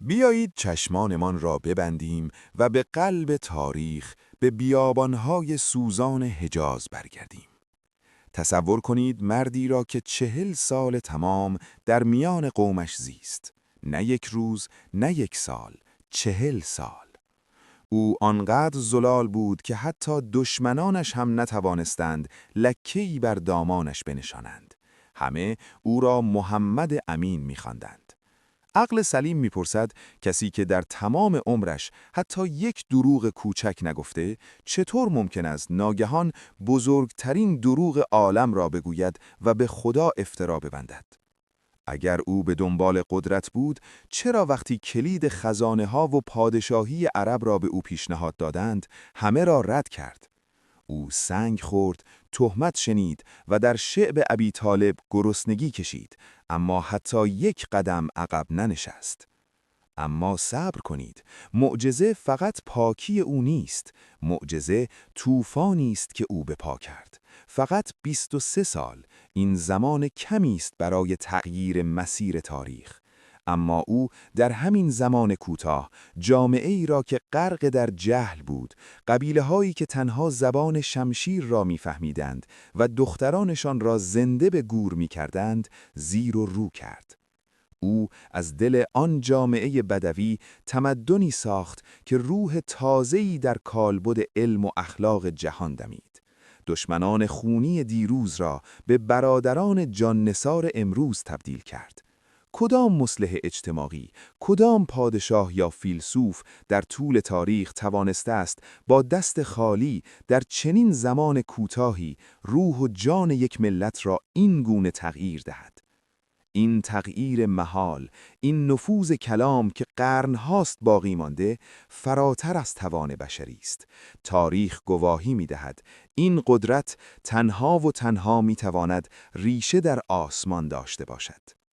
بیایید چشمانمان را ببندیم و به قلب تاریخ، به بیابانهای سوزان حجاز برگردیم. تصور کنید مردی را که 40 سال تمام در میان قومش زیست. نه یک روز، نه یک سال، 40 سال. او آنقدر زلال بود که حتی دشمنانش هم نتوانستند لکه‌ای بر دامانش بنشانند. همه او را محمد امین می‌خواندند. عقل سلیم میپرسد کسی که در تمام عمرش حتی یک دروغ کوچک نگفته، چطور ممکن است ناگهان بزرگترین دروغ عالم را بگوید و به خدا افترا ببندد؟ اگر او به دنبال قدرت بود، چرا وقتی کلید خزانه ها و پادشاهی عرب را به او پیشنهاد دادند، همه را رد کرد؟ او سنگ خورد، تهمت شنید و در شعب ابی طالب گرسنگی کشید، اما حتی یک قدم عقب ننشست. اما صبر کنید، معجزه فقط پاکی او نیست، معجزه طوفانی است که او به پا کرد. فقط 23 سال، این زمان کمی است برای تغییر مسیر تاریخ. اما او در همین زمان کوتاه، جامعه ای را که غرق در جهل بود، قبیله هایی که تنها زبان شمشیر را میفهمیدند و دخترانشان را زنده به گور میکردند، زیر و رو کرد. او از دل آن جامعه بدوی تمدنی ساخت که روح تازه‌ای در کالبد علم و اخلاق جهان دمید. دشمنان خونی دیروز را به برادران جاننثار امروز تبدیل کرد. کدام مصلح اجتماعی، کدام پادشاه یا فیلسوف در طول تاریخ توانسته است با دست خالی در چنین زمان کوتاهی روح و جان یک ملت را این گونه تغییر دهد؟ این تغییر محال، این نفوذ کلام که قرنهاست باقی مانده، فراتر از توان بشری است. تاریخ گواهی می‌دهد این قدرت تنها و تنها می‌تواند ریشه در آسمان داشته باشد.